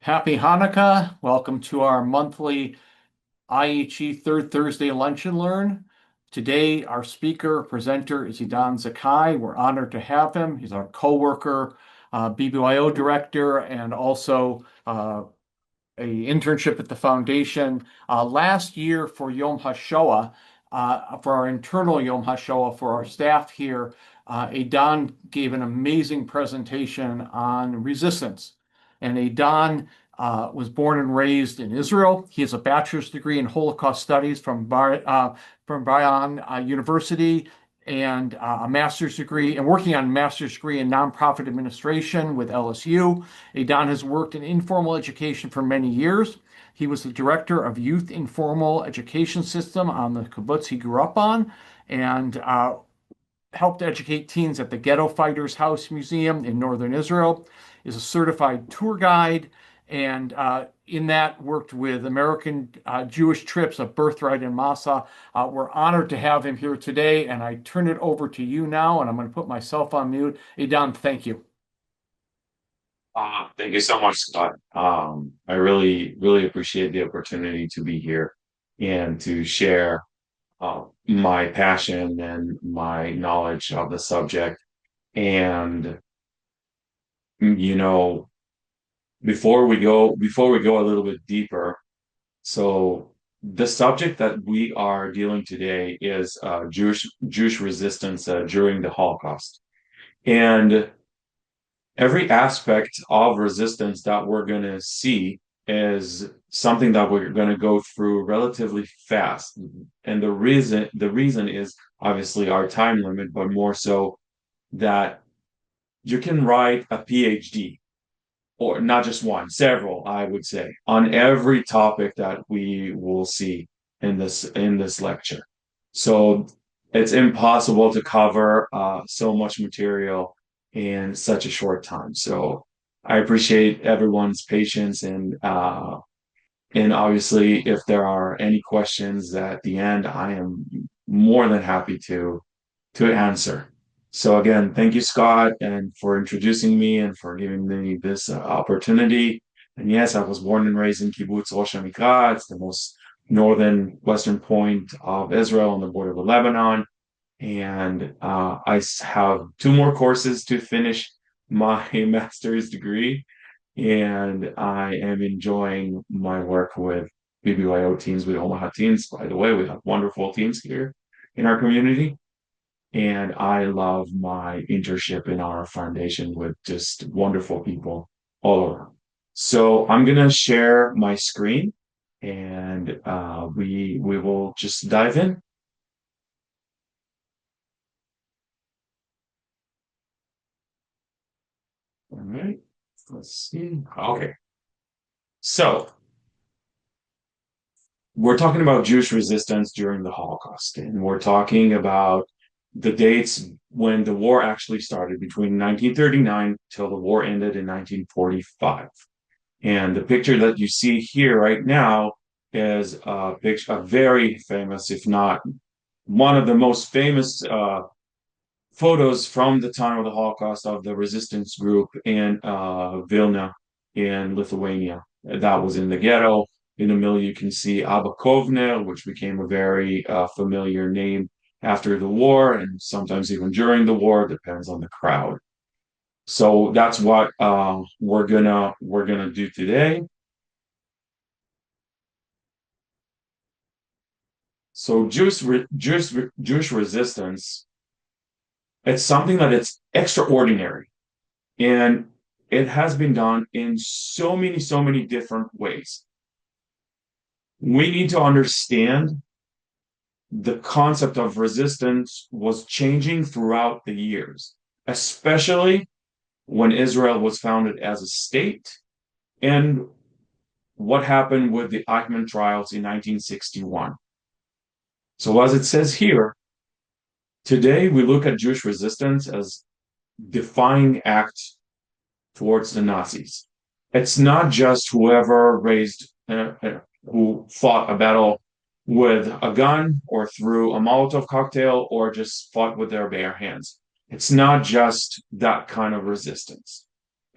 Happy Hanukkah. Welcome to our monthly IHE Third Thursday Lunch and Learn. Today, our speaker presenter is Idan Zaccai. We're honored to have him. He's our co-worker, BBYO director, and also a internship at the foundation. Last year for Yom HaShoah, for our internal Yom HaShoah, for our staff here, Eidan gave an amazing presentation on resistance. And Eidan was born and raised in Israel. He has a bachelor's degree in Holocaust Studies from Bar Ilan University and a master's degree, and working on a master's degree in nonprofit administration with LSU. Eidan has worked in informal education for many years. He was the director of youth informal education system on the kibbutz he grew up on, and helped educate teens at the Ghetto Fighters House Museum in northern Israel. Is a certified tour guide, and in that worked with American Jewish trips of Birthright and Masa. We're honored to have him here today, and I turn it over to you now, and I'm going to put myself on mute. Eidan, thank you. Thank you so much, Scott. I really appreciate the opportunity to be here and to share my passion and my knowledge of the subject. And you know, before we go a little bit deeper, so the subject that we are dealing today is Jewish resistance during the Holocaust, and every aspect of resistance that we're going to see is something that we're going to go through relatively fast. And the reason is obviously our time limit, but more so that you can write a PhD, or not just one, several, I would say, on every topic that we will see in this lecture. So it's impossible to cover so much material in such a short time. So I appreciate everyone's patience, and obviously if there are any questions at the end, I am more than happy to answer. So again, thank you, Scott, and for introducing me and for giving me this opportunity. And yes, I was born and raised in kibbutz Rosh Hanikra. It's the most northern western point of Israel on the border with Lebanon. And have two more courses to finish my master's degree. And I am enjoying my work with BBYO teams, with Omaha teams. By the way, we have wonderful teams here in our community. And I love my internship in our foundation with just wonderful people all around. So I'm gonna share my screen, and we will just dive in. All right, let's see. Okay, so we're talking about Jewish resistance during the Holocaust, and we're talking about the dates when the war actually started between 1939 till the war ended in 1945. And the picture that you see here right now is a picture, a very famous, if not one of the most famous photos from the time of the Holocaust of the resistance group in Vilna in Lithuania. That was in the ghetto. In the middle, you can see Abba Kovner, which became a very familiar name after the war, and sometimes even during the war, depends on the crowd. So that's what we're gonna do today. So Jewish resistance, it's something that it's extraordinary, and it has been done in so many different ways. We need to understand the concept of resistance was changing throughout the years, especially when Israel was founded as a state, and what happened with the Eichmann trials in 1961. So, as it says here, today we look at Jewish resistance as defying act towards the Nazis. It's not just whoever who fought a battle with a gun or threw a Molotov cocktail or just fought with their bare hands. It's not just that kind of resistance.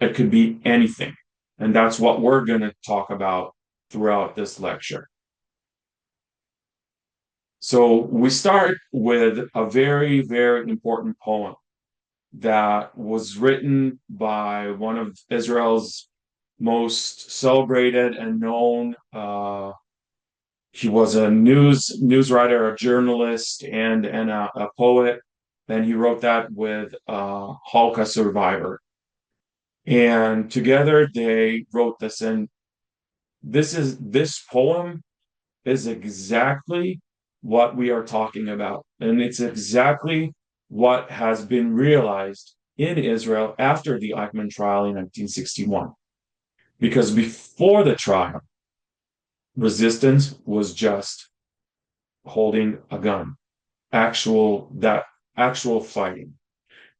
It could be anything. And that's what we're going to talk about throughout this lecture. So we start with a very, very important poem that was written by one of Israel's most celebrated and known. He was a news writer, a journalist, and a poet. And he wrote that with a Holocaust survivor. And together they wrote this. And this poem is exactly what we are talking about. And it's exactly what has been realized in Israel after the Eichmann trial in 1961. Because before the trial, resistance was just holding a gun, actual fighting.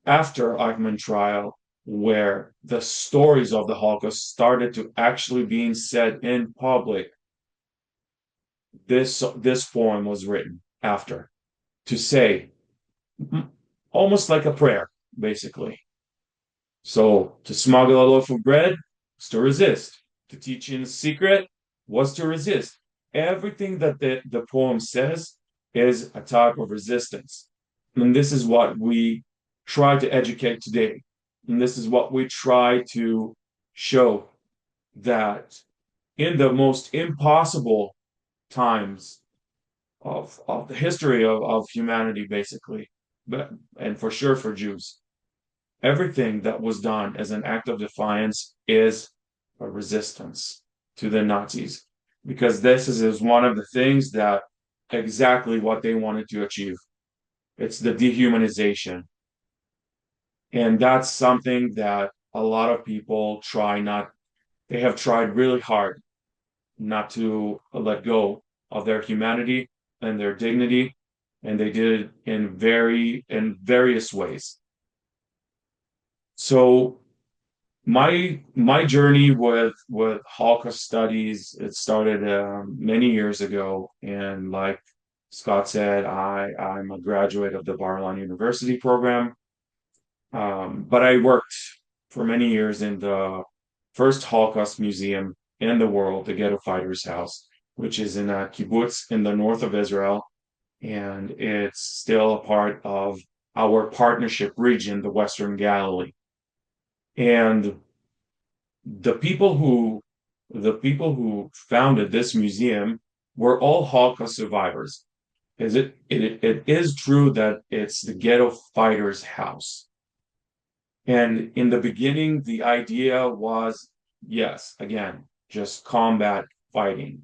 After Eichmann trial, where the stories of the Holocaust started to actually being said in public, this poem was written after to say almost like a prayer, basically. So to smuggle a loaf of bread was to resist. To teach in secret was to resist. Everything that the poem says is a type of resistance. And this is what we try to educate today. And this is what we try to show that in the most impossible times of the history of humanity, basically, but and for sure for Jews, everything that was done as an act of defiance is a resistance to the Nazis, because this is one of the things that exactly what they wanted to achieve. It's the dehumanization. And that's something that a lot of people they have tried really hard not to let go of their humanity and their dignity, and they did it in various ways. So my journey with Holocaust studies, it started many years ago, and like Scott said, I'm a graduate of the Bar Ilan University program, but I worked for many years in the first Holocaust museum in the world, the Ghetto Fighters House, which is in a kibbutz in the north of Israel, and it's still a part of our partnership region, the Western Galilee. And the people who the people who founded this museum were all Holocaust survivors. It is true that it's the Ghetto Fighters House. And in the beginning, the idea was, yes, again, just combat fighting.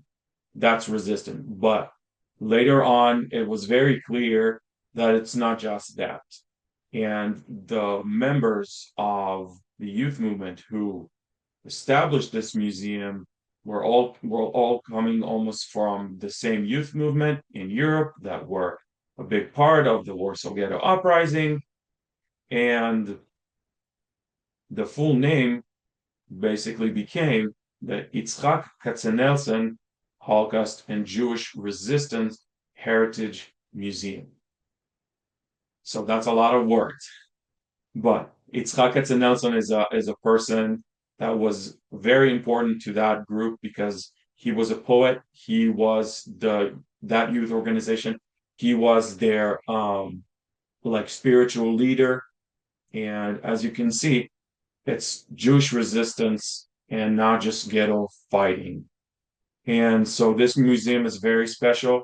That's resistant. But later on, it was very clear that it's not just that. And the members of the youth movement who established this museum were all coming almost from the same youth movement in Europe that were a big part of the Warsaw Ghetto Uprising. And the full name basically became the Yitzhak Katzenelson Holocaust and Jewish Resistance Heritage Museum. So that's a lot of words. But Yitzhak Katzenelson is a person that was very important to that group because he was a poet. He was that youth organization. He was their like spiritual leader. And as you can see, it's Jewish resistance and not just ghetto fighting. And so this museum is very special.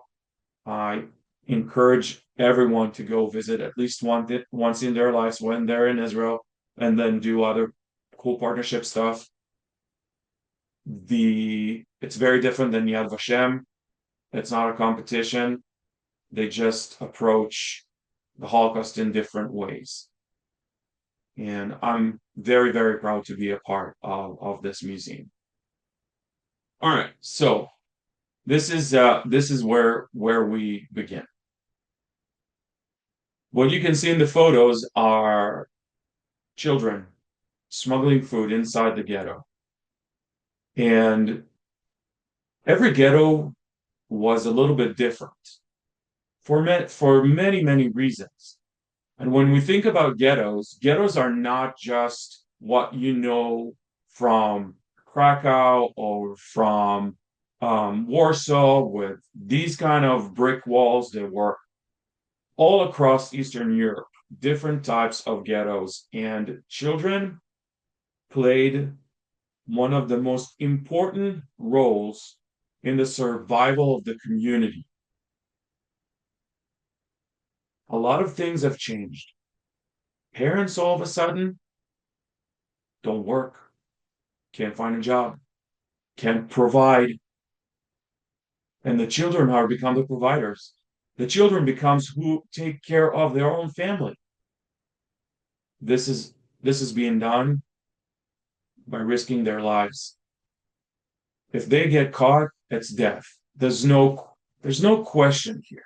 I encourage everyone to go visit at least once in their lives when they're in Israel, and then do other cool partnership stuff. It's very different than Yad Vashem. It's not a competition. They just approach the Holocaust in different ways. And I'm very, very proud to be a part of this museum. All right, so this is where we begin. What you can see in the photos are children smuggling food inside the ghetto. And every ghetto was a little bit different for many, many reasons. And when we think about ghettos, ghettos are not just what you know from Krakow or from Warsaw with these kind of brick walls that were all across Eastern Europe, different types of ghettos, and children played one of the most important roles in the survival of the community. A lot of things have changed. Parents all of a sudden don't work, can't find a job, can't provide, and the children are become the providers. The children becomes who take care of their own family. This is being done by risking their lives. If they get caught, it's death. There's no question here.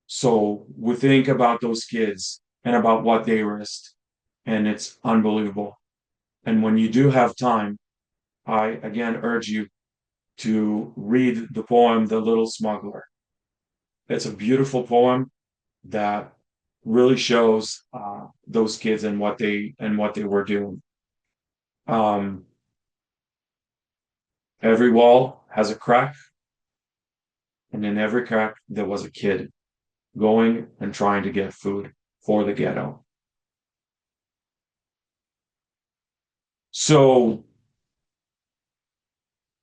So we think about those kids and about what they risked, and it's unbelievable. And when you do have time, I again urge you to read the poem The Little Smuggler. It's a beautiful poem that really shows those kids and what they were doing. Um, every wall has a crack, and in every crack there was a kid going and trying to get food for the ghetto. So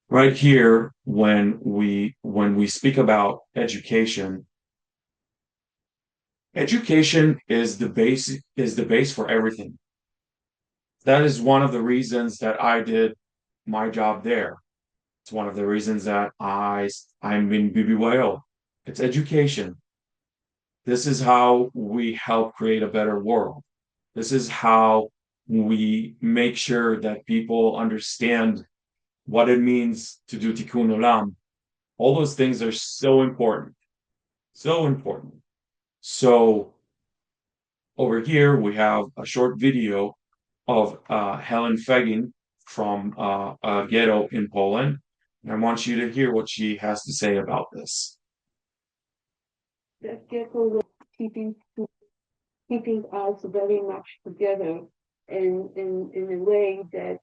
right here, when we speak about education, education is the base for everything. That is one of the reasons that I did my job there. It's one of the reasons that I'm in BBYO. It's education. This is how we help create a better world. This is how we make sure that people understand what it means to do Tikkun Olam. All those things are so important, so important. So over here we have a short video of Helen Fegin from a ghetto in Poland, and I want you to hear what she has to say about this. That ghetto was keeping us very much together in a way that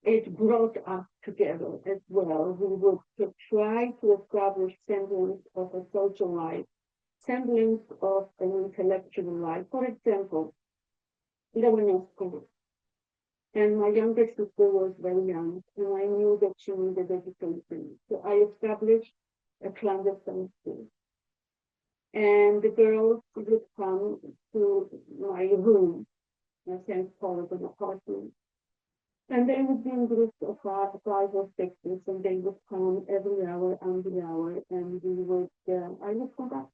it brought us together as well. We would try to establish semblance of a social life, semblance of an intellectual life. For example, Lebanon school. And my younger sister was very young, and I knew that she needed education. So I established a clandestine school. And the girls would come to my room, I can't call it an apartment. And they would be in groups of five or six, and they would come every hour and the hour, and I would conduct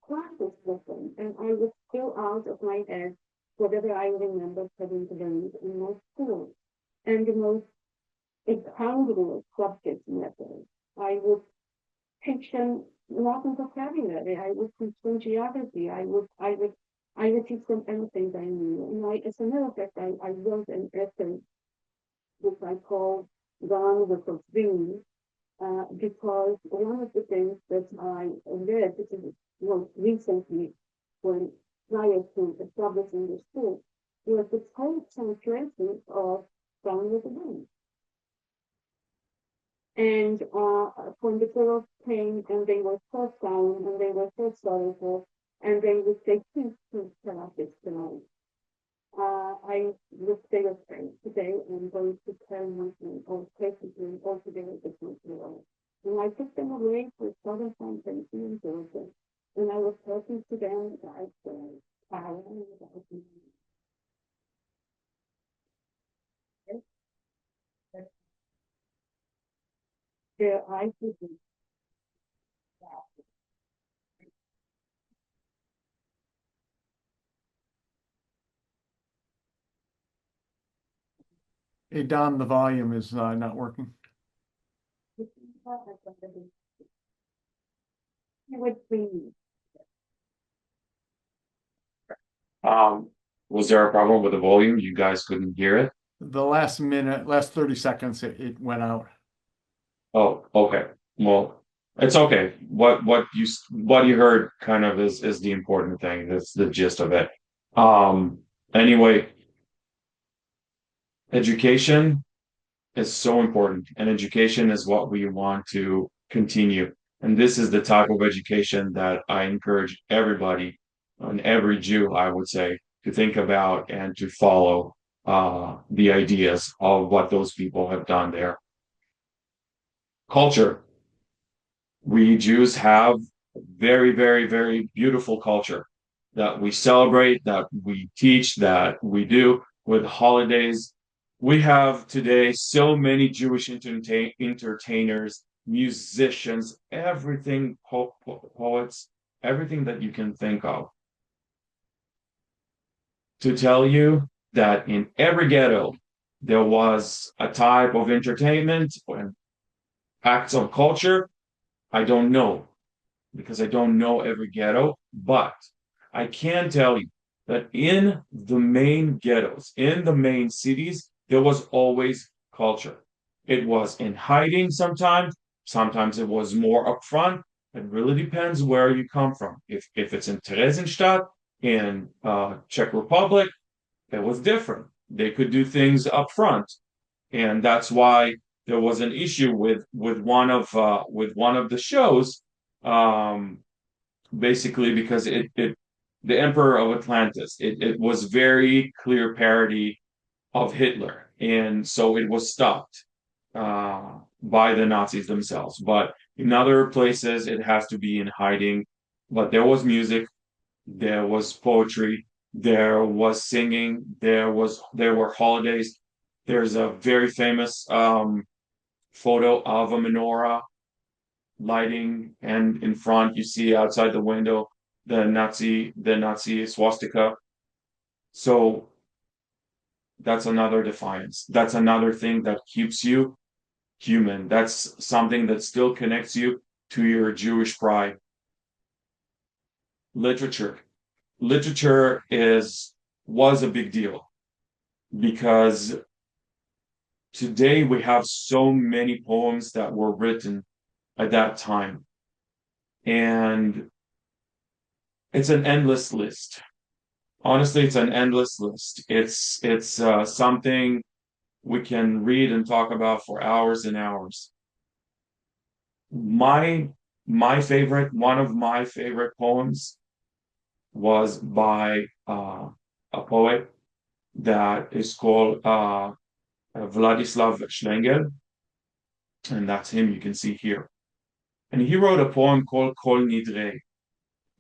classes with them, and I would fill out of my head whatever I remember having learned in my school. And the most incongruous subject matter, I would teach them Latin vocabulary. I would teach them geography. I would teach them anything they knew. And as a matter of fact, I wrote an essay which I called Gone with a Dream, because one of the things that I read, this is most recently when prior to establishing the school, was the total translation of Gone with the Wind. And when the girls came and they were so down and they were so sorrowful, and they would say, please tell us this tonight. I would say, okay, today I'm going to tell you or basically altogether different world. And I took them away for Southern Foundation in Georgia, and I was talking to them about power and about their eyes would be Hey, Don, the volume is not working. it would be Was there a problem with the volume? You guys couldn't hear it? The last 30 seconds, it went out. Oh, okay. Well, it's okay. What you heard kind of is the important thing. That's the gist of it. Um, anyway, Education is so important, and education is what we want to continue. And this is the type of education that I encourage everybody, and every Jew, I would say, to think about and to follow the ideas of what those people have done there. Culture. We Jews have very, very, very beautiful culture that we celebrate, that we teach, that we do with holidays. We have today so many Jewish entertainers, musicians, everything, poets, everything that you can think of. To tell you that in every ghetto, there was a type of entertainment and acts of culture, I don't know, because I don't know every ghetto, but I can tell you that in the main ghettos, in the main cities, there was always culture. It was in hiding sometimes, sometimes it was more upfront. It really depends where you come from. If it's in Theresienstadt, in Czech Republic, it was different. They could do things up front, and that's why there was an issue with one of the shows, um, basically because it the Emperor of Atlantis, it was very clear parody of Hitler, and so it was stopped by the Nazis themselves. But in other places, it has to be in hiding. But there was music, there was poetry, there was singing, there were holidays. There's a very famous photo of a menorah lighting, and in front you see outside the window the Nazi swastika. So that's another defiance. That's another thing that keeps you human. That's something that still connects you to your Jewish pride. Literature. Literature is was a big deal because today we have so many poems that were written at that time. And it's an endless list. Honestly, it's an endless list. It's something we can read and talk about for hours and hours. My my favorite, one of my favorite poems was by a poet that is called Vladislav Schlengel, and that's him you can see here. And he wrote a poem called Kol Nidre.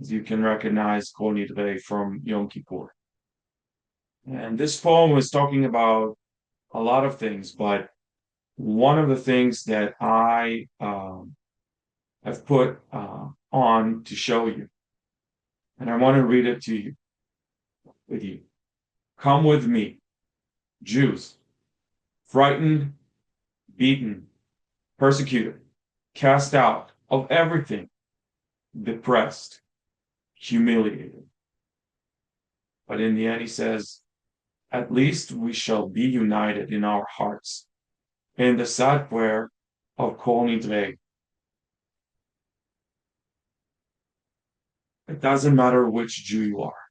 As you can recognize Kol Nidre from Yom Kippur. And this poem was talking about a lot of things, but one of the things that I have put on to show you, and I want to read it to you with you. Come with me, Jews, frightened, beaten, persecuted, cast out of everything, depressed, humiliated. But in the end, he says, at least we shall be united in our hearts in the sad prayer of Kol Nidre. It doesn't matter which Jew you are.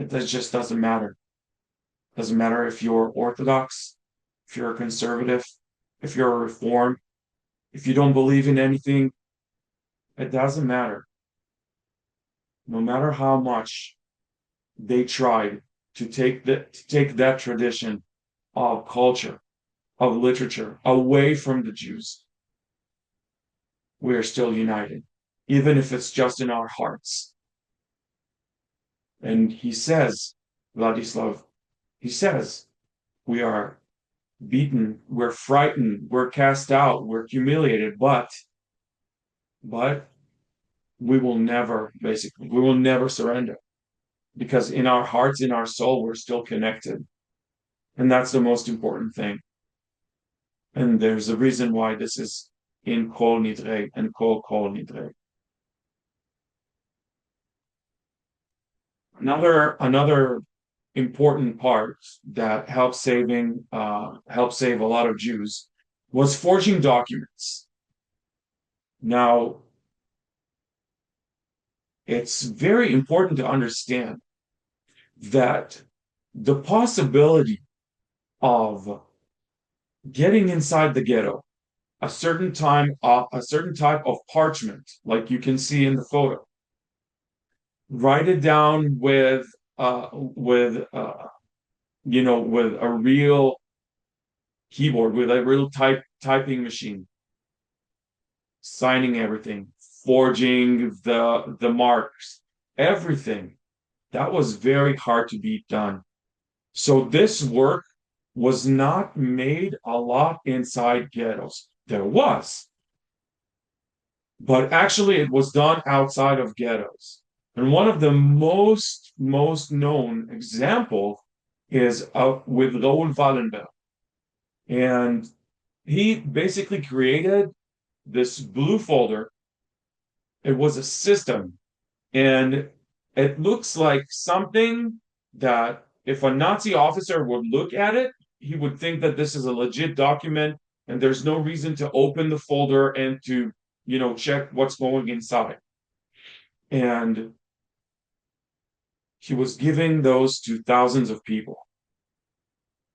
Just doesn't matter. It doesn't matter if you're Orthodox, if you're a conservative, if you're a Reform, if you don't believe in anything. It doesn't matter. No matter how much they tried to take that tradition of culture, of literature away from the Jews, we are still united, even if it's just in our hearts. And he says, Vladislav, he says, we are beaten, we're frightened, we're cast out, we're humiliated, but we will never, basically, we will never surrender, because in our hearts, in our soul, we're still connected. And that's the most important thing. And there's a reason why this is in Kol Nidre and Kol Nidre. Another important part that helped save a lot of Jews was forging documents. Now, it's very important to understand that the possibility of getting inside the ghetto, a certain type of parchment, like you can see in the photo. Write it down with a real keyboard, with a real typing machine, signing everything, forging the marks, everything. That was very hard to be done. So this work was not made a lot inside ghettos. There was, but actually it was done outside of ghettos. And one of the most known example is with Raoul Wallenberg. And he basically created this blue folder. It was a system, and it looks like something that if a Nazi officer would look at it, he would think that this is a legit document and there's no reason to open the folder and to, check what's going inside. And he was giving those to thousands of people.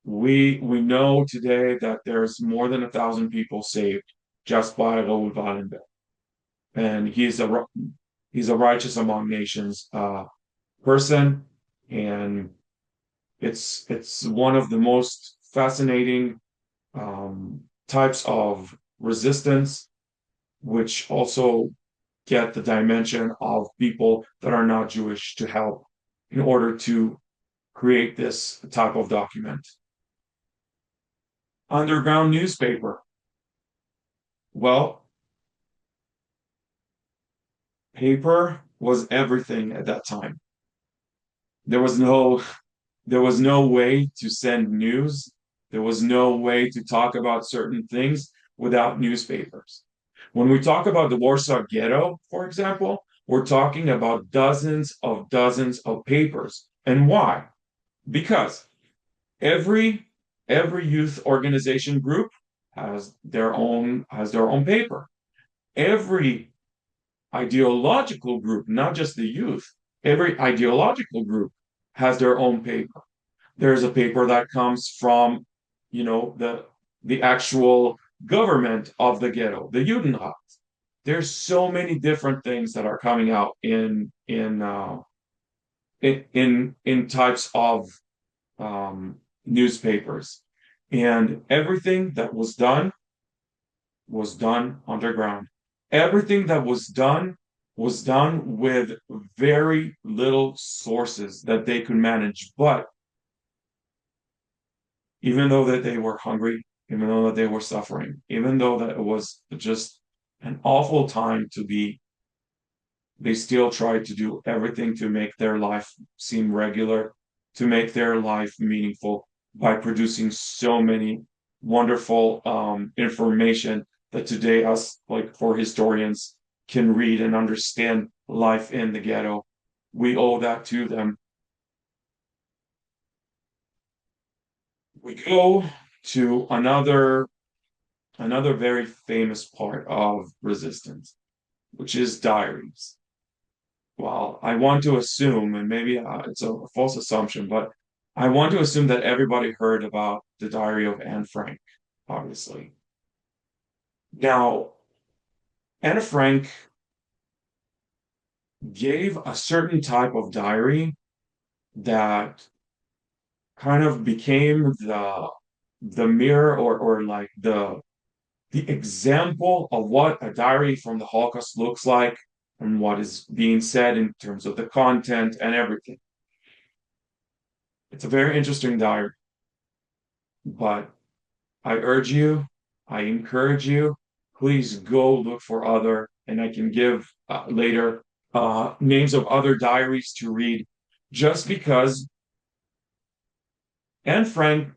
We know today that there's more than 1,000 people saved just by Raoul Wallenberg, and he's a righteous among nations person, and it's one of the most fascinating types of resistance, which also get the dimension of people that are not Jewish to help in order to create this type of document. Underground newspaper. Well, paper was everything at that time. There was no there was no way to send news. There was no way to talk about certain things without newspapers. When we talk about the Warsaw Ghetto, for example, we're talking about dozens of papers. And why? Because every every youth organization group has their own paper. Every ideological group, not just the youth, every ideological group has their own paper. There's a paper that comes from, the actual government of the ghetto, the Judenrat. There's so many different things that are coming out in types of newspapers, and everything that was done underground. Everything that was done with very little sources that they could manage. But even though that they were hungry, even though that they were suffering, even though that it was just an awful time to be, they still tried to do everything to make their life seem regular, to make their life meaningful by producing so many wonderful information that today us, like for historians, can read and understand life in the ghetto. We owe that to them. We go to another very famous part of resistance, which is diaries. Well, I want to assume, and maybe it's a false assumption, but I want to assume that everybody heard about the diary of Anne Frank, obviously. Now, Anne Frank gave a certain type of diary that kind of became the mirror, or like the example of what a diary from the Holocaust looks like and what is being said in terms of the content and everything. It's a very interesting diary, but I encourage you, please go look for other, and I can give later names of other diaries to read, just because Anne Frank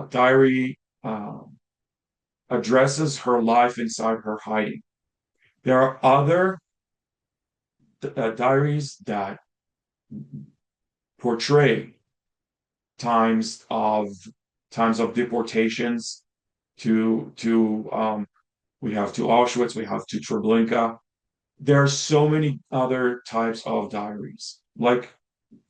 diary addresses her life inside her hiding. There are other diaries that portray times of deportations to we have to Auschwitz, we have to Treblinka. There are so many other types of diaries, like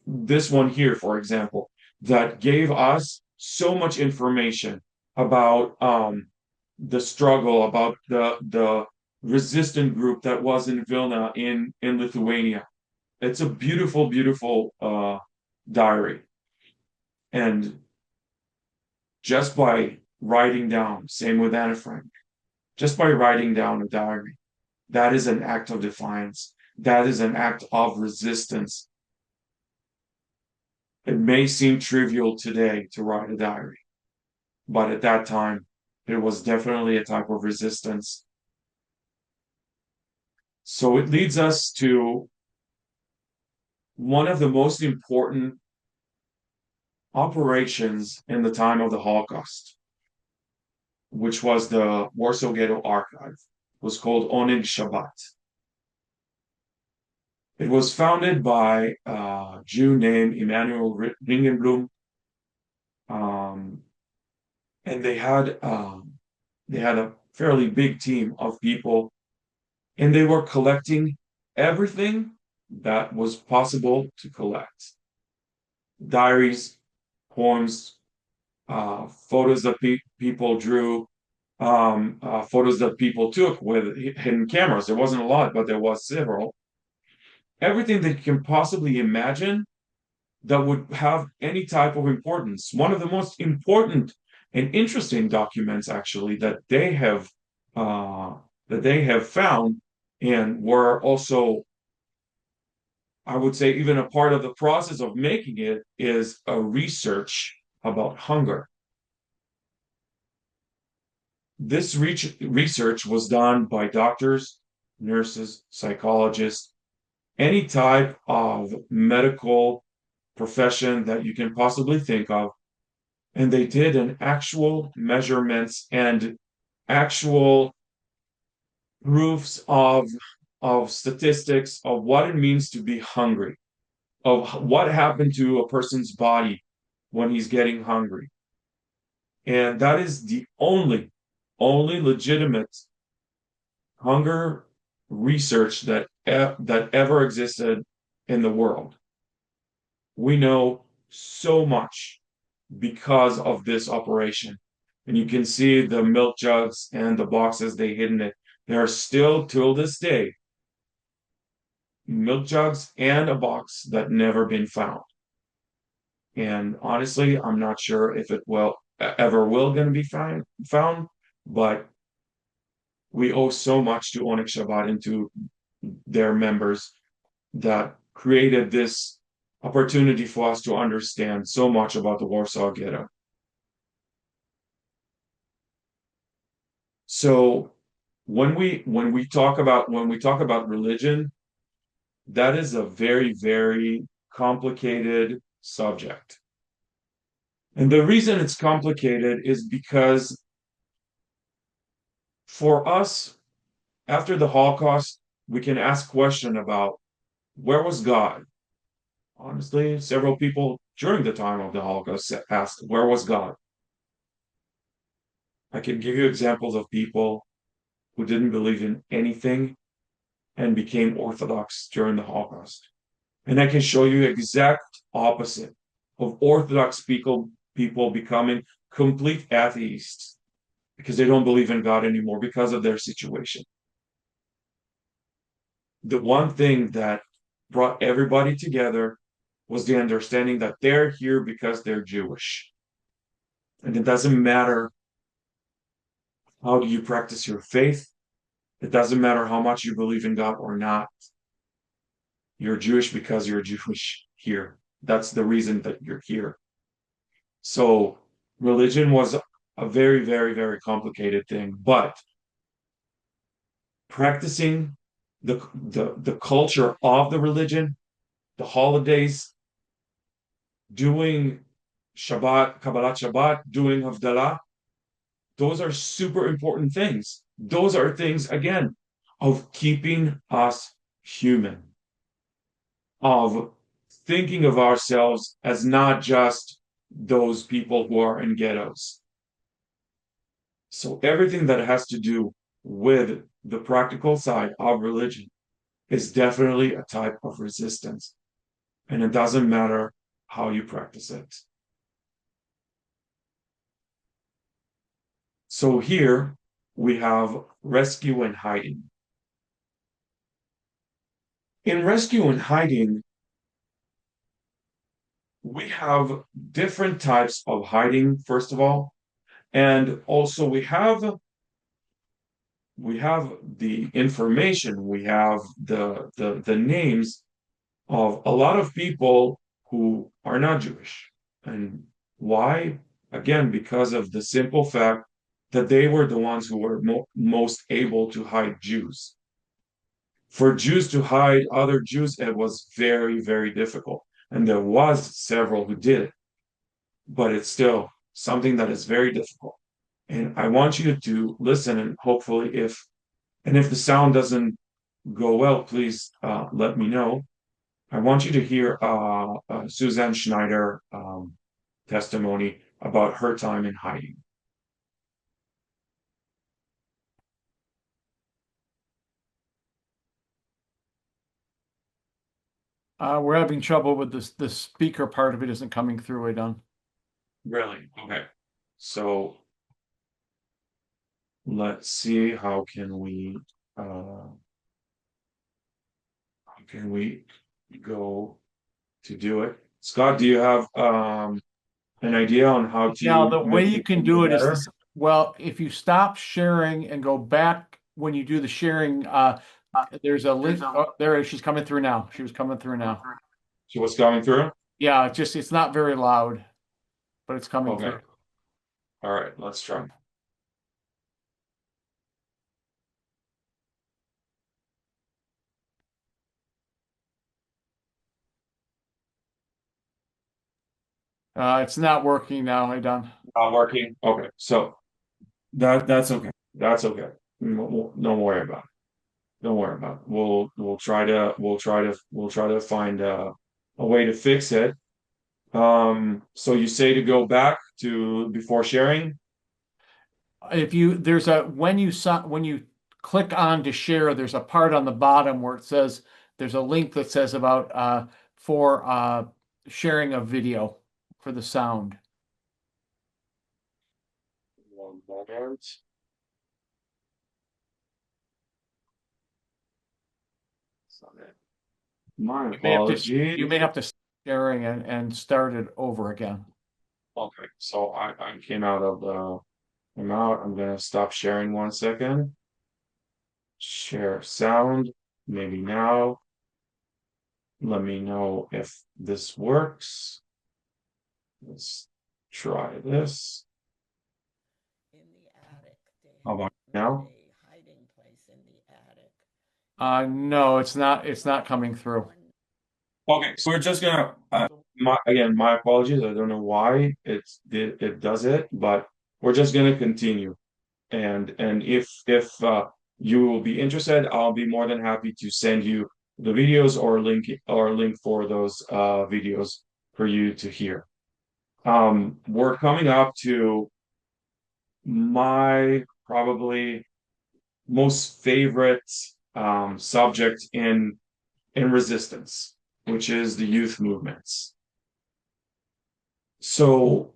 this one here, for example, that gave us so much information about the struggle, about the resistant group that was in Vilna in Lithuania. It's a beautiful, beautiful diary. And just by writing down, same with Anne Frank, just by writing down a diary, that is an act of defiance. That is an act of resistance. It may seem trivial today to write a diary, but at that time, it was definitely a type of resistance. So it leads us to one of the most important operations in the time of the Holocaust, which was the Warsaw Ghetto Archive. It was called Oneg Shabbat. It was founded by a Jew named Emanuel Ringenblum, and they had a fairly big team of people, and they were collecting everything that was possible to collect: diaries, poems, photos that people drew, photos that people took with hidden cameras. There wasn't a lot, but there was several. Everything that you can possibly imagine that would have any type of importance. One of the most important and interesting documents, actually, that they have found, and were also, I would say, even a part of the process of making it, is a research about hunger. This research was done by doctors, nurses, psychologists, any type of medical profession that you can possibly think of. And they did an actual measurements and actual proofs of statistics of what it means to be hungry, of what happened to a person's body when he's getting hungry. And that is the only legitimate hunger research that ever existed in the world. We know so much because of this operation. And you can see the milk jugs and the boxes they hid in it. There are still, till this day, milk jugs and a box that never been found. And honestly, I'm not sure if it will ever will going to be found, but we owe so much to Oneg Shabbat and to their members that created this opportunity for us to understand so much about the Warsaw Ghetto. So when we talk about religion, that is a very, very complicated subject. And the reason it's complicated is because for us, after the Holocaust, we can ask question about where was God? Honestly, several people during the time of the Holocaust asked, where was God? I can give you examples of people who didn't believe in anything and became Orthodox during the Holocaust. And I can show you exact opposite of Orthodox people becoming complete atheists because they don't believe in God anymore because of their situation. The one thing that brought everybody together was the understanding that they're here because they're Jewish. And it doesn't matter how do you practice your faith. It doesn't matter how much you believe in God or not. You're Jewish because you're Jewish here. That's the reason that you're here. So religion was a very, very, very complicated thing, but practicing the culture of the religion, the holidays, doing Shabbat, Kabbalat Shabbat, doing Havdalah, those are super important things. Those are things, again, of keeping us human, of thinking of ourselves as not just those people who are in ghettos. So everything that has to do with the practical side of religion is definitely a type of resistance. And it doesn't matter how you practice it. So here we have rescue and hiding. In rescue and hiding, we have different types of hiding, first of all, and also we have the information, we have the names of a lot of people who are not Jewish. And why? Again, because of the simple fact that they were the ones who were most able to hide Jews. For Jews to hide other Jews, it was very, very difficult. And there was several who did it, but it's still something that is very difficult. And I want you to listen, and hopefully if the sound doesn't go well, please let me know. I want you to hear Suzanne Schneider testimony about her time in hiding. We're having trouble with this. The speaker part of it isn't coming through, Idan. Really? Okay. So let's see how can we go to do it? Scott, do you have an idea on how Now, to the way make you it can do it is better? this. Well, if you stop sharing and go back when you do the sharing, there's a link. Oh, there she's coming through now. She was coming through now. So what's coming through? Yeah, it's not very loud, but it's coming Okay. through. All right, let's try. It's not working now, Idan. Not working. Okay, so that's okay. That's okay. Don't worry about it. Don't worry about it. We'll try to find a way to fix it. So you say to go back to before sharing? If you there's a when you click on to share, there's a part on the bottom where it says there's a link that says about for sharing a video for the sound. One moment. Sorry. My You apologies. may have to stop sharing and start it over again. Okay, so I came out of I'm out. I'm gonna stop sharing 1 second. Share sound. Maybe now. Let me know if this works. Let's try this. In the attic. They How about made now? a hiding place in the attic. No, it's not coming through. Okay, so we're just gonna my apologies. I don't know why it does it, but we're just gonna continue. And if you will be interested, I'll be more than happy to send you the videos or link for those videos for you to hear. We're coming up to my probably most favorite subject in resistance, which is the youth movements. So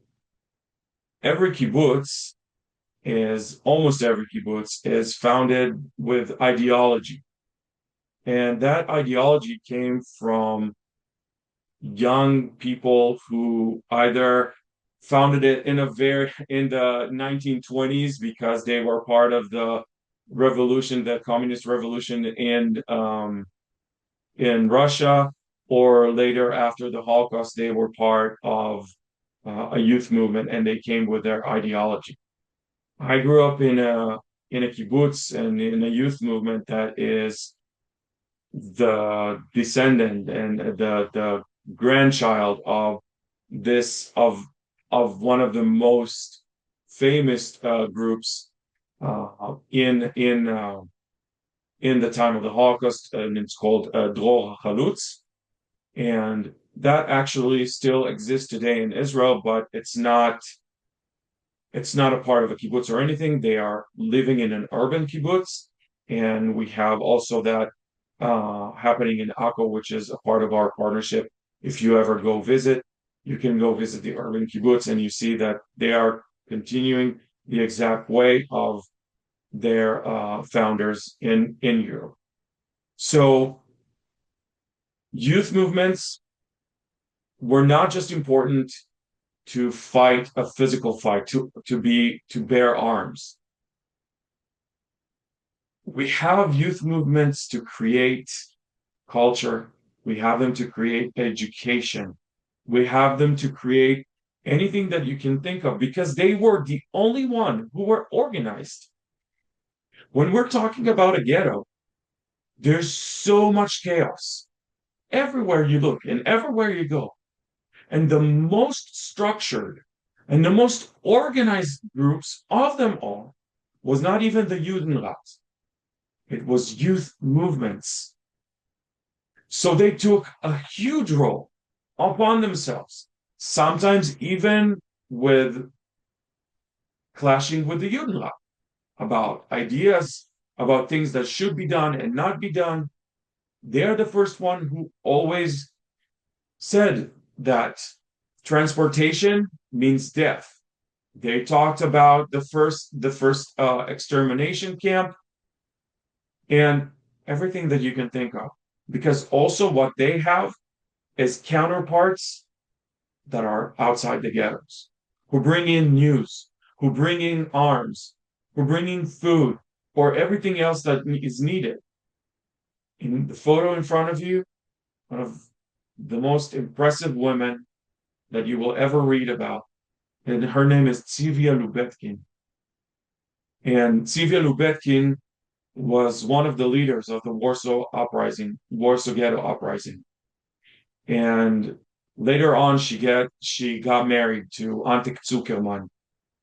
almost every kibbutz is founded with ideology. And that ideology came from young people who either founded it in the 1920s because they were part of the revolution, the communist revolution in Russia, or later after the Holocaust, they were part of a youth movement and they came with their ideology. I grew up in a kibbutz and in a youth movement that is the descendant and the grandchild of this of one of the most famous groups in the time of the Holocaust, and it's called Dror Halutz, and that actually still exists today in Israel, but it's not a part of a kibbutz or anything. They are living in an urban kibbutz, and we have also that happening in Akko, which is a part of our partnership. If you ever go visit, you can go visit the urban kibbutz, and you see that they are continuing the exact way of their founders in Europe. So youth movements were not just important to fight a physical fight, to bear arms. We have youth movements to create culture. We have them to create education. We have them to create anything that you can think of because they were the only one who were organized. When we're talking about a ghetto, there's so much chaos everywhere you look and everywhere you go. And the most structured and the most organized groups of them all was not even the Judenrat. It was youth movements. So they took a huge role upon themselves, sometimes even with clashing with the Judenrat about ideas, about things that should be done and not be done. They're the first one who always said that transportation means death. They talked about the first extermination camp and everything that you can think of. Because also what they have is counterparts that are outside the ghettos, who bring in news, who bring in arms, who bring in food, or everything else that is needed. In the photo in front of you, one of the most impressive women that you will ever read about, and her name is Tzivia Lubetkin. And Tzivia Lubetkin was one of the leaders of the Warsaw Ghetto Uprising. And later on, she got married to Antek Zuckerman,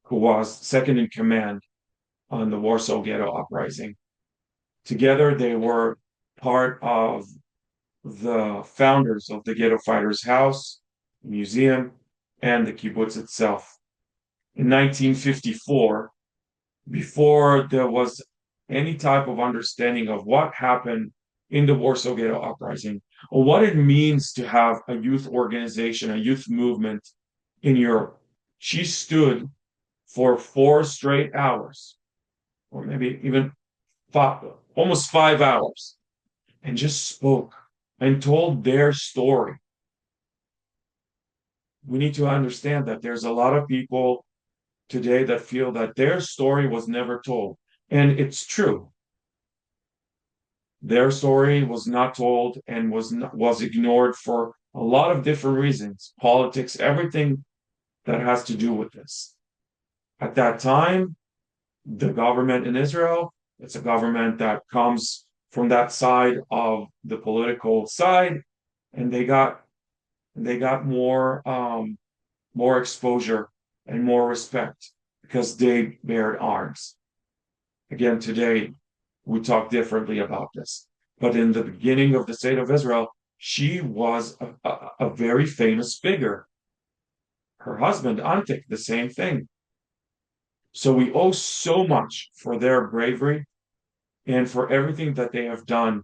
who was second in command on the Warsaw Ghetto Uprising. Together, they were part of the founders of the Ghetto Fighters House Museum and the kibbutz itself. In 1954, before there was any type of understanding of what happened in the Warsaw Ghetto Uprising, or what it means to have a youth organization, a youth movement in Europe, she stood for 4 straight hours, or maybe even almost 5 hours, and just spoke and told their story. We need to understand that there's a lot of people today that feel that their story was never told. And it's true. Their story was not told and was ignored for a lot of different reasons, politics, everything that has to do with this. At that time, the government in Israel, it's a government that comes from that side of the political side, and they got more exposure and more respect because they bared arms. Again, today we talk differently about this, but in the beginning of the state of Israel, she was a very famous figure. Her husband Antik, the same thing. So we owe so much for their bravery and for everything that they have done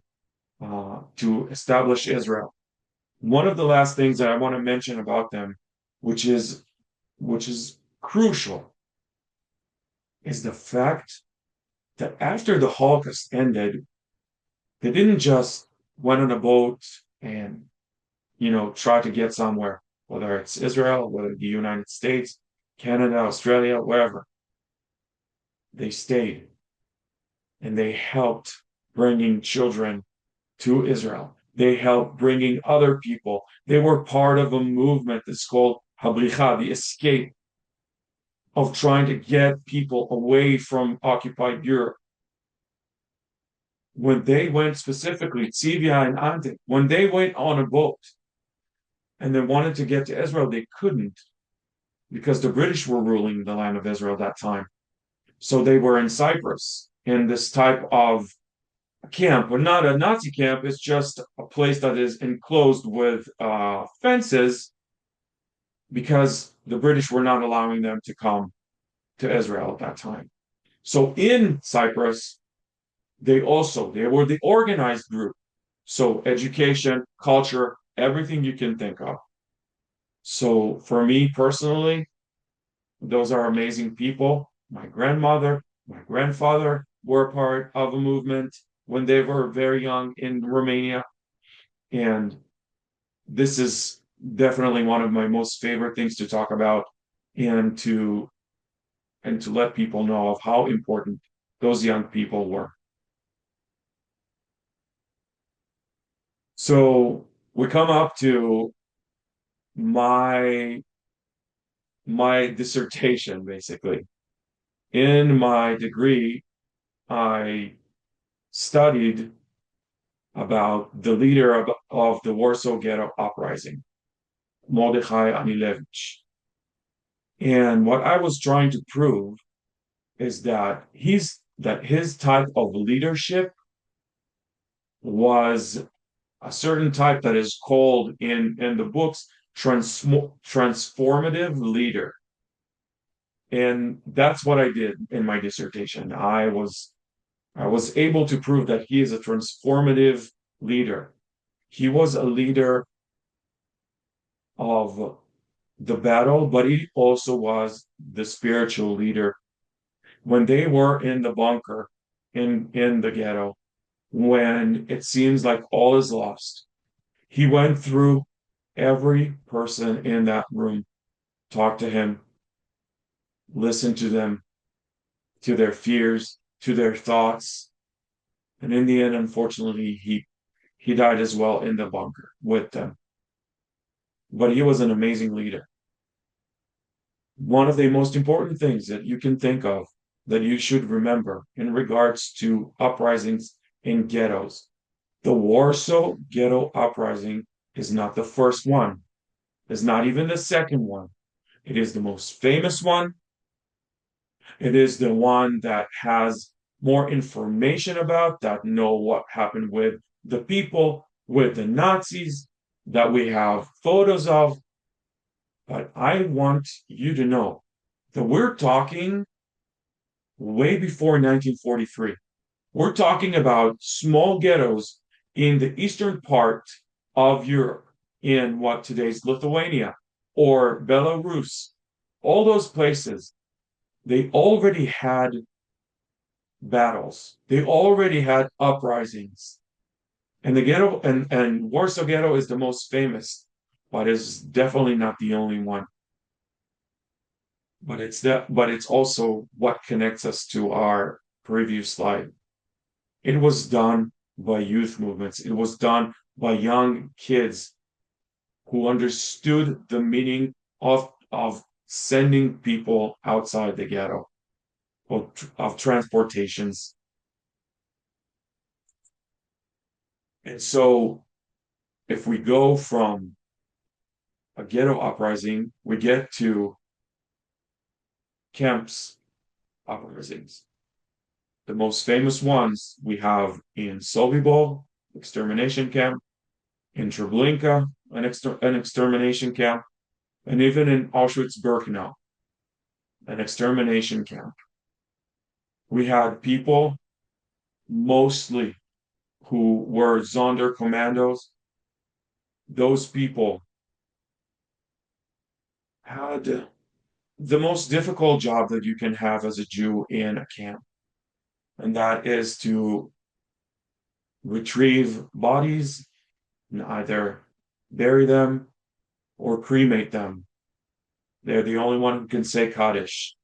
to establish Israel. One of the last things that I want to mention about them, which is crucial, is the fact that after the Holocaust ended, they didn't just went on a boat and try to get somewhere, whether it's Israel, whether the United States, Canada, Australia, wherever. They stayed and they helped bringing children to Israel. They helped bringing other people. They were part of a movement that's called Habricha, the escape of trying to get people away from occupied Europe. When they went specifically, Tzivia and Antik, when they went on a boat and they wanted to get to Israel, they couldn't because the British were ruling the land of Israel at that time. So they were in Cyprus in this type of camp, but not a Nazi camp. It's just a place that is enclosed with fences because the British were not allowing them to come to Israel at that time. So in Cyprus, they were the organized group. So education, culture, everything you can think of. So for me personally, those are amazing people. my grandmother, my grandfather were part of a movement when they were very young in Romania. And this is definitely one of my most favorite things to talk about and to let people know of how important those young people were. So we come up to my dissertation basically. In my degree, I studied about the leader of the Warsaw Ghetto Uprising, Mordechai Anilevich. And what I was trying to prove is that his type of leadership was a certain type that is called in the books transformative leader. And that's what I did in my dissertation. I was able to prove that he is a transformative leader. He was a leader of the battle, but he also was the spiritual leader. When they were in the bunker in the ghetto, when it seems like all is lost, he went through every person in that room, talked to him, listened to them, to their fears, to their thoughts. And in the end, unfortunately, he died as well in the bunker with them. But he was an amazing leader. One of the most important things that you can think of that you should remember in regards to uprisings in ghettos. The Warsaw Ghetto Uprising is not the first one, is not even the second one. It is the most famous one. It is the one that has more information about, that know what happened with the people, with the Nazis, that we have photos of. But I want you to know that we're talking way before 1943. We're talking about small ghettos in the eastern part of Europe, in what today's Lithuania or Belarus, all those places. They already had battles. They already had uprisings. And the ghetto and Warsaw Ghetto is the most famous, but is definitely not the only one. But it's also what connects us to our previous slide. It was done by youth movements. It was done by young kids who understood the meaning of sending people outside the ghetto, of transportations. And so if we go from a ghetto uprising, we get to camps uprisings. The most famous ones we have in Sobibor, extermination camp, in Treblinka, an extermination camp, and even in Auschwitz-Birkenau, an extermination camp. We had people mostly who were Sonderkommandos. Those people had the most difficult job that you can have as a Jew in a camp, and that is to retrieve bodies and either bury them or cremate them. They're the only one who can say Kaddish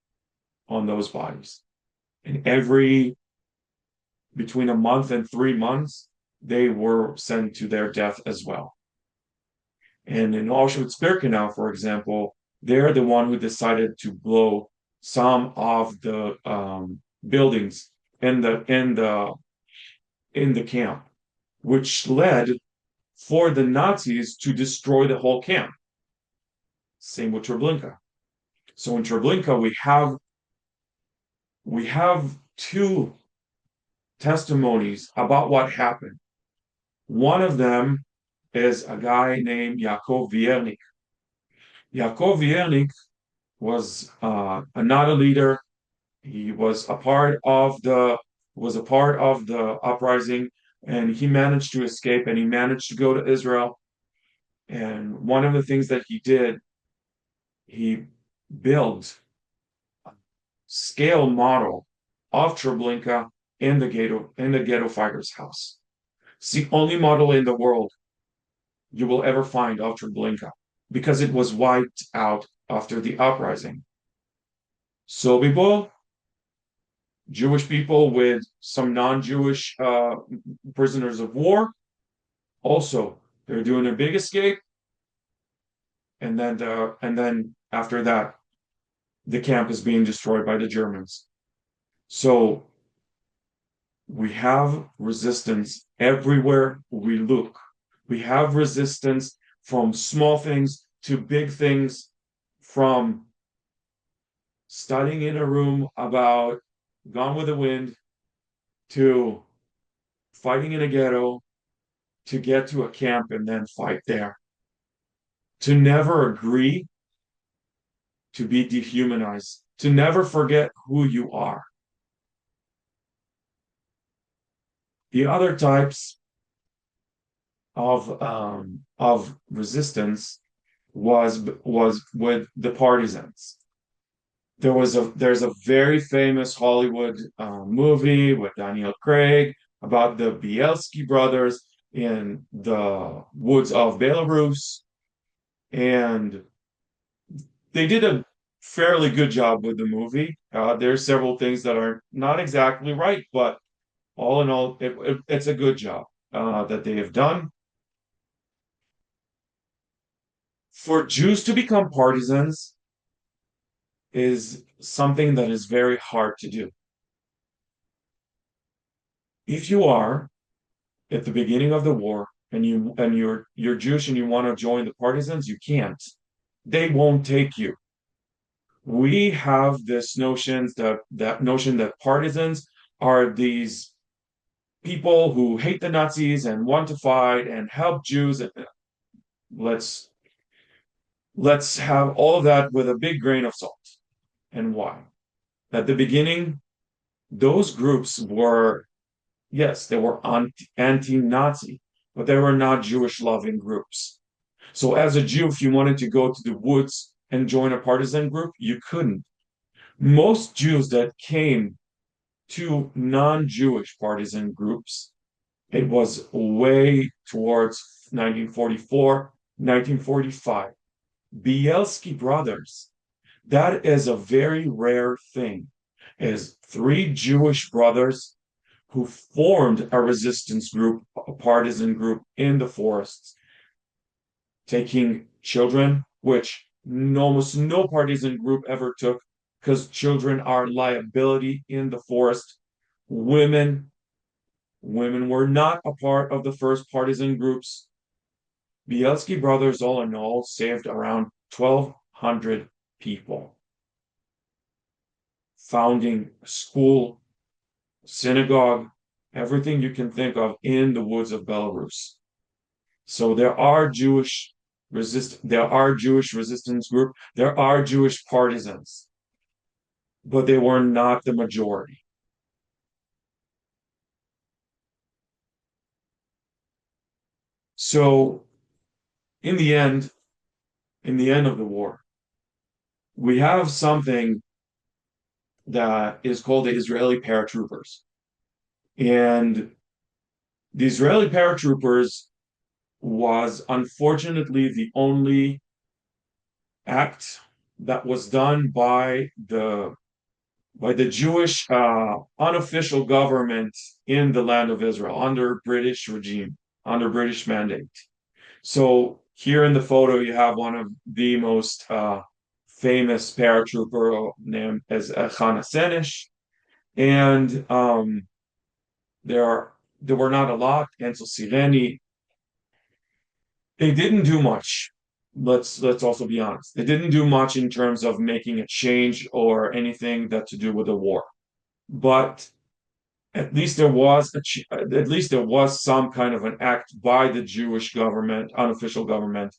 on those bodies. And between a month and 3 months, they were sent to their death as well. And in Auschwitz-Birkenau, for example, they're the one who decided to blow some of the buildings in the camp, which led for the Nazis to destroy the whole camp. Same with Treblinka. So in Treblinka, we have two testimonies about what happened. One of them is a guy named Yaakov Viernik. Yaakov Viernik was not a leader. He was a part of the uprising, and he managed to escape, and he managed to go to Israel. And one of the things that he did, he built scale model of Treblinka in the Ghetto Fighters House. It's the only model in the world you will ever find of Treblinka because it was wiped out after the uprising. Sobibor, Jewish people with some non-Jewish prisoners of war. Also, they're doing a big escape, and then after that, the camp is being destroyed by the Germans. So we have resistance everywhere we look. We have resistance from small things to big things, from studying in a room about Gone with the Wind to fighting in a ghetto to get to a camp and then fight there. To never agree to be dehumanized, to never forget who you are. The other types of resistance was with the partisans. There's a very famous Hollywood movie with Daniel Craig about the Bielski brothers in the woods of Belarus, and they did a fairly good job with the movie. There's several things that are not exactly right, but all in all, it's a good job that they have done. For Jews to become partisans is something that is very hard to do. If you are at the beginning of the war and you're Jewish and you want to join the partisans, you can't. They won't take you. We have this notion that partisans are these people who hate the Nazis and want to fight and help Jews. Let's have all of that with a big grain of salt. And why? At the beginning, those groups were, yes, they were anti-Nazi, but they were not Jewish-loving groups. So as a Jew, if you wanted to go to the woods and join a partisan group, you couldn't. Most Jews that came to non-Jewish partisan groups, it was way towards 1944, 1945. Bielski brothers, that is a very rare thing, is three Jewish brothers who formed a resistance group, a partisan group in the forests, taking children, which almost no partisan group ever took, because children are liability in the forest. Women were not a part of the first partisan groups. Bielski brothers, all in all, saved around 1,200 people, founding a school, synagogue, everything you can think of in the woods of Belarus. So there are Jewish resistance groups, there are Jewish partisans, but they were not the majority. So in the end of the war, we have something that is called the Israeli paratroopers. And the Israeli paratroopers was unfortunately the only act that was done by the Jewish unofficial government in the land of Israel under British regime, under British mandate. So here in the photo, you have one of the most famous paratrooper named as Chana Senesh, and there were not a lot. Ansel Sireni, they didn't do much. Let's also be honest. They didn't do much in terms of making a change or anything that to do with the war. But at least there was some kind of an act by the Jewish government, unofficial government,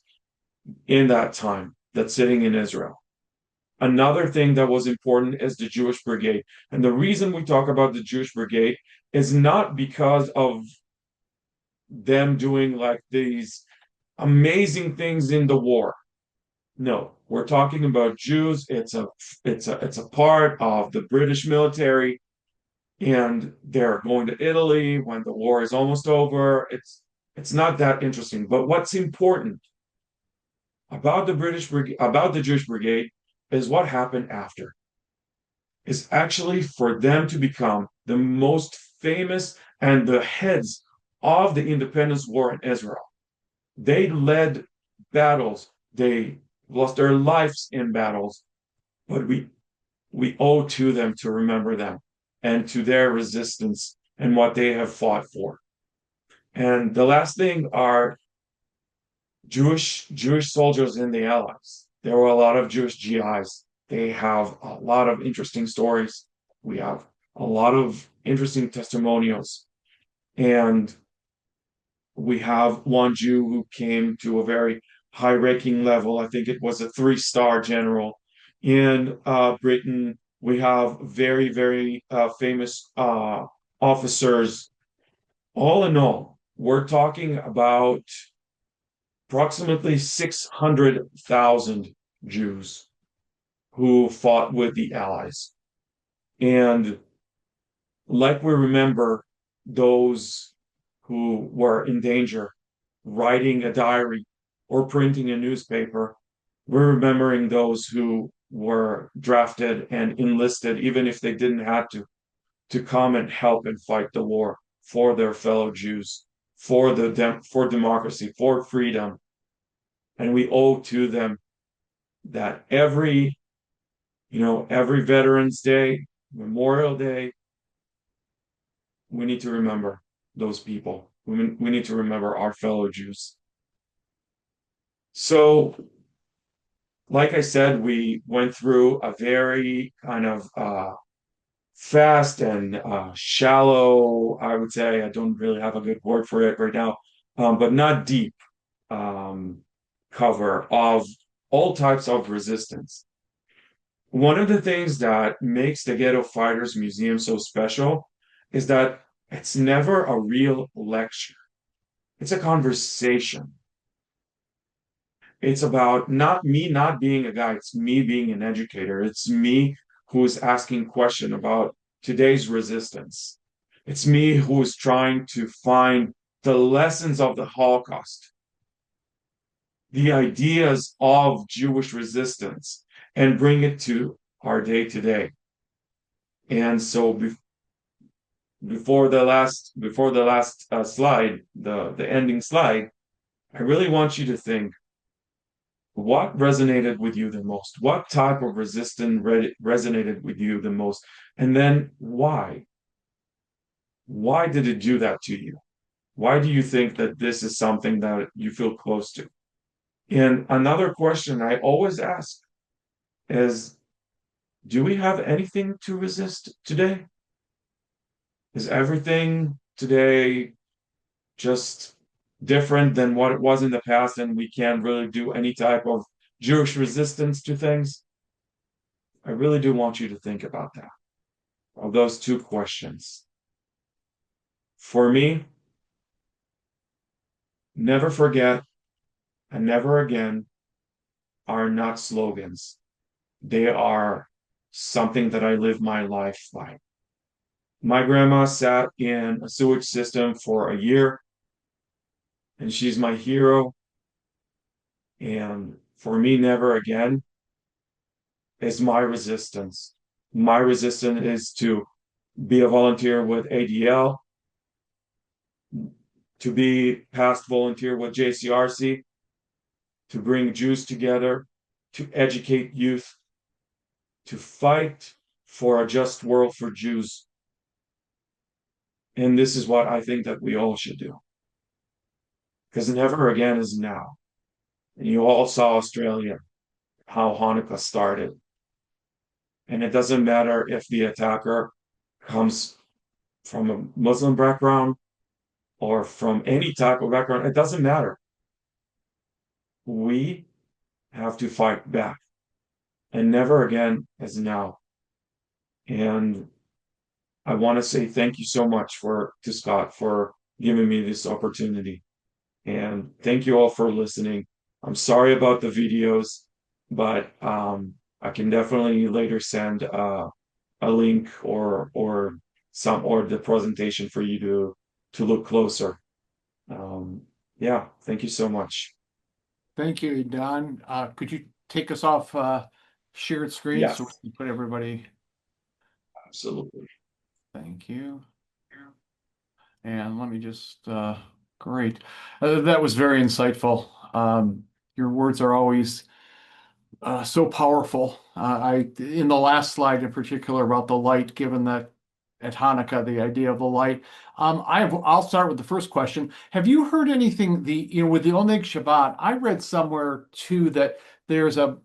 in that time that's sitting in Israel. Another thing that was important is the Jewish Brigade. And the reason we talk about the Jewish Brigade is not because of them doing like these amazing things in the war. No, we're talking about Jews. It's a part of the British military, and they're going to Italy when the war is almost over. It's not that interesting. But what's important about about the Jewish Brigade is what happened after. Is actually for them to become the most famous and the heads of the independence war in Israel. They led battles. They lost their lives in battles, but we owe to them to remember them and to their resistance and what they have fought for. And the last thing are Jewish soldiers in the Allies. There were a lot of Jewish GIs. They have a lot of interesting stories. We have a lot of interesting testimonials. And we have one Jew who came to a very high ranking level. I think it was a 3-star general in Britain. We have very, very famous officers. All in all, we're talking about approximately 600,000 Jews who fought with the Allies. And like we remember those who were in danger, writing a diary or printing a newspaper, we're remembering those who were drafted and enlisted, even if they didn't have to come and help and fight the war for their fellow Jews, for democracy, for freedom. And we owe to them that every Veterans Day, Memorial Day, we need to remember those people. We need to remember our fellow Jews. So, like I said, we went through a very kind of fast and shallow, I would say. I don't really have a good word for it right now, but not deep um, cover of all types of resistance. One of the things that makes the Ghetto Fighters Museum so special is that it's never a real lecture. It's a conversation. It's about not me not being a guy, it's me being an educator. It's me who is asking question about today's resistance. It's me who is trying to find the lessons of the Holocaust, the ideas of Jewish resistance, and bring it to our day today. And so before the last slide, the ending slide, I really want you to think what resonated with you the most? What type of resistance resonated with you the most? And then why? Why did it do that to you? Why do you think that this is something that you feel close to? And another question I always ask is, do we have anything to resist today? Is everything today just different than what it was in the past, and we can't really do any type of Jewish resistance to things? I really do want you to think about that, of those two questions. For me, never forget and never again are not slogans. They are something that I live my life by. My grandma sat in a sewage system for a year, and she's my hero. And for me, never again is my resistance. My resistance is to be a volunteer with ADL, to be past volunteer with JCRC, to bring Jews together, to educate youth, to fight for a just world for Jews. And this is what I think that we all should do. Because never again is now. And you all saw Australia, how Hanukkah started. And it doesn't matter if the attacker comes from a Muslim background or from any type of background, it doesn't matter. We have to fight back. And never again is now. And I want to say thank you so much to Scott for giving me this opportunity. And thank you all for listening. I'm sorry about the videos. but I can definitely later send a link or the presentation for you to look closer. Um, yeah, thank you so much. Thank you, Don. Could you take us off shared screen so we Yes, can put everybody? absolutely. Thank you. And let me just, great. That was very insightful. Your words are always so powerful. In the last slide in particular about the light, given that at Hanukkah, the idea of the light. I'll start with the first question. Have you heard anything, with the Oneg Shabbat? I read somewhere too that there's a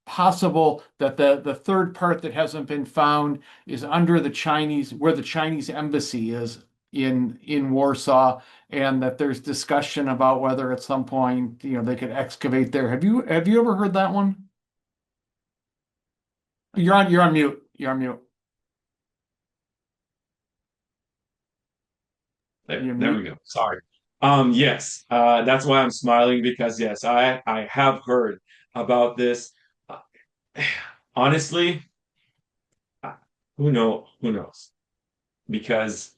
possible that the third part that hasn't been found is under the Chinese, where the Chinese embassy is in Warsaw, and that there's discussion about whether at some point, they could excavate there. Have you ever heard that one? You're on mute. You're on mute. You're There we mute. go. Sorry. Yes, that's why I'm smiling because yes, I have heard about this. Uh, Honestly, who knows? Because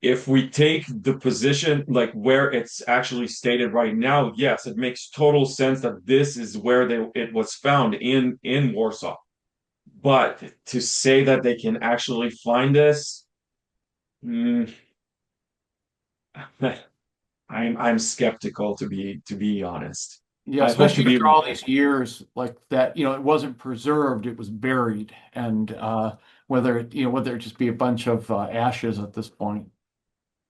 if we take the position like where it's actually stated right now, yes, it makes total sense that this is where it was found in Warsaw. But to say that they can actually find this, mm, I'm skeptical to be honest. Yeah, I hope to especially be after wrong. all these years like that, it wasn't preserved, it was buried. And whether it just be a bunch of ashes at this point.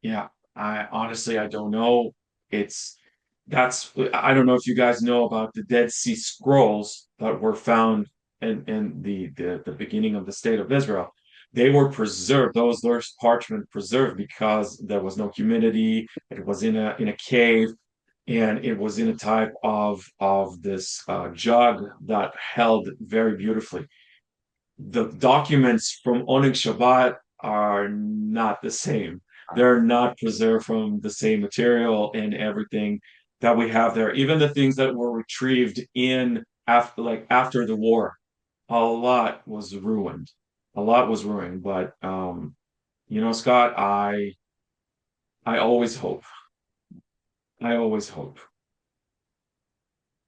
Yeah, I honestly I don't know. It's that's I don't know if you guys know about the Dead Sea Scrolls that were found in the beginning of the state of Israel. They were preserved, those parchment preserved because there was no humidity. It was in a cave, and it was in a type of this jug that held very beautifully. The documents from Oneg Shabbat are not the same. They're not preserved from the same material and everything that we have there. Even the things that were retrieved in after the war, a lot was ruined. A lot was ruined. But Scott, I always hope. I always hope.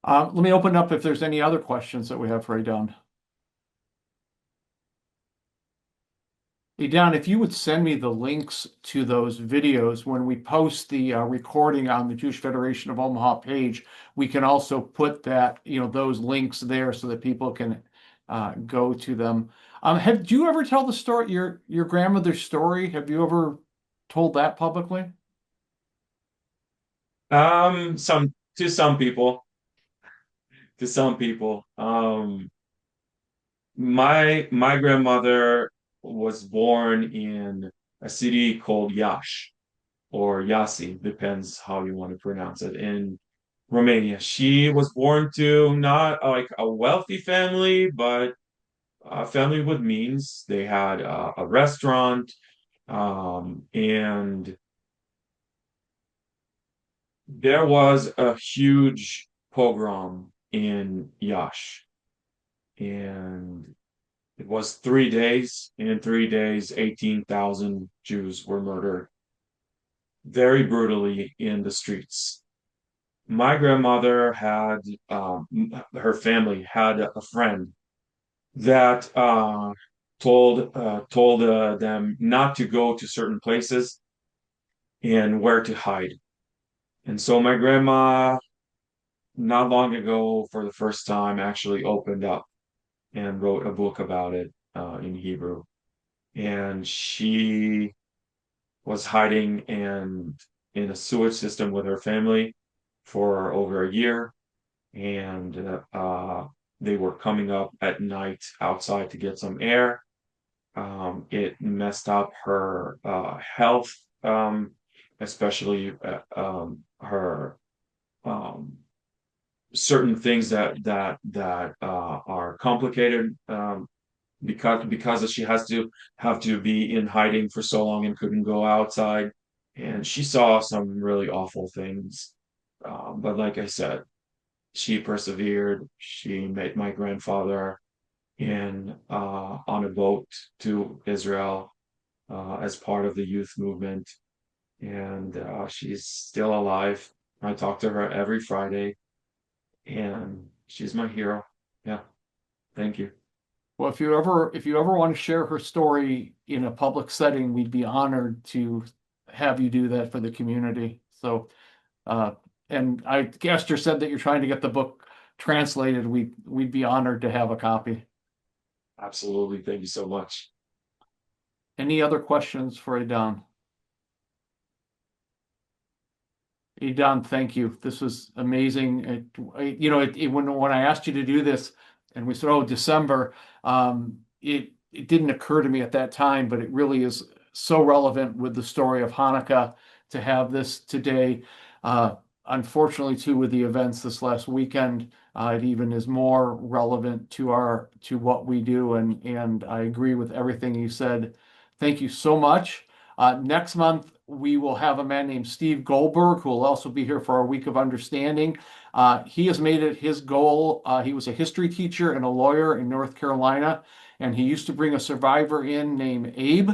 Let me open up if there's any other questions that we have for Aidan. Aidan, if you would send me the links to those videos when we post the recording on the Jewish Federation of Omaha page, we can also put those links there so that people can go to them. Do you ever tell the story, your grandmother's story? Have you ever told that publicly? Some to some people, to some people. My grandmother was born in a city called Iași or Iasi, depends how you want to pronounce it, in Romania. She was born to not like a wealthy family, but a family with means. They had a restaurant, and there was a huge pogrom in Iași, and it was 3 days. In 3 days, 18,000 Jews were murdered very brutally in the streets. My grandmother had, her family had a friend that told them not to go to certain places and where to hide. And so my grandma, not long ago, for the first time, actually opened up and wrote a book about it in Hebrew. And she was hiding in a sewage system with her family for over a year, and they were coming up at night outside to get some air. It messed up her health, especially her um, certain things that are complicated because she has to have to be in hiding for so long and couldn't go outside. And she saw some really awful things. But like I said, she persevered. She met my grandfather on a boat to Israel as part of the youth movement, and she's still alive. I talk to her every Friday, and she's my hero. Yeah, thank you. Well, if you ever want to share her story in a public setting, we'd be honored to have you do that for the community. So, uh, and Esther said that you're trying to get the book translated. We'd be honored to have a copy. Absolutely, thank you so much. Any other questions for Idan? Idan, thank you. This was amazing. When I asked you to do this, and we said, "Oh, December," it didn't occur to me at that time, but it really is so relevant with the story of Hanukkah to have this today. Unfortunately, too, with the events this last weekend, it even is more relevant to what we do. And I agree with everything you said. Thank you so much. Next month, we will have a man named Steve Goldberg, who will also be here for our Week of Understanding. He has made it his goal. He was a history teacher and a lawyer in North Carolina, and he used to bring a survivor in named Abe.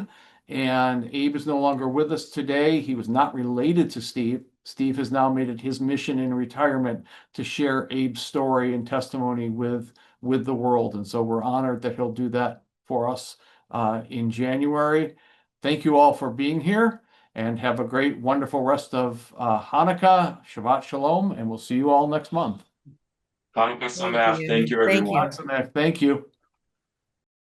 And Abe is no longer with us today. He was not related to Steve. Steve has now made it his mission in retirement to share Abe's story and testimony with the world. And so we're honored that he'll do that for us in January. Thank you all for being here, and have a great, wonderful rest of Hanukkah, Shabbat Shalom, and we'll see you all next month. Hanukkah Sameach. Thank you, Thank everyone. you. Thank you.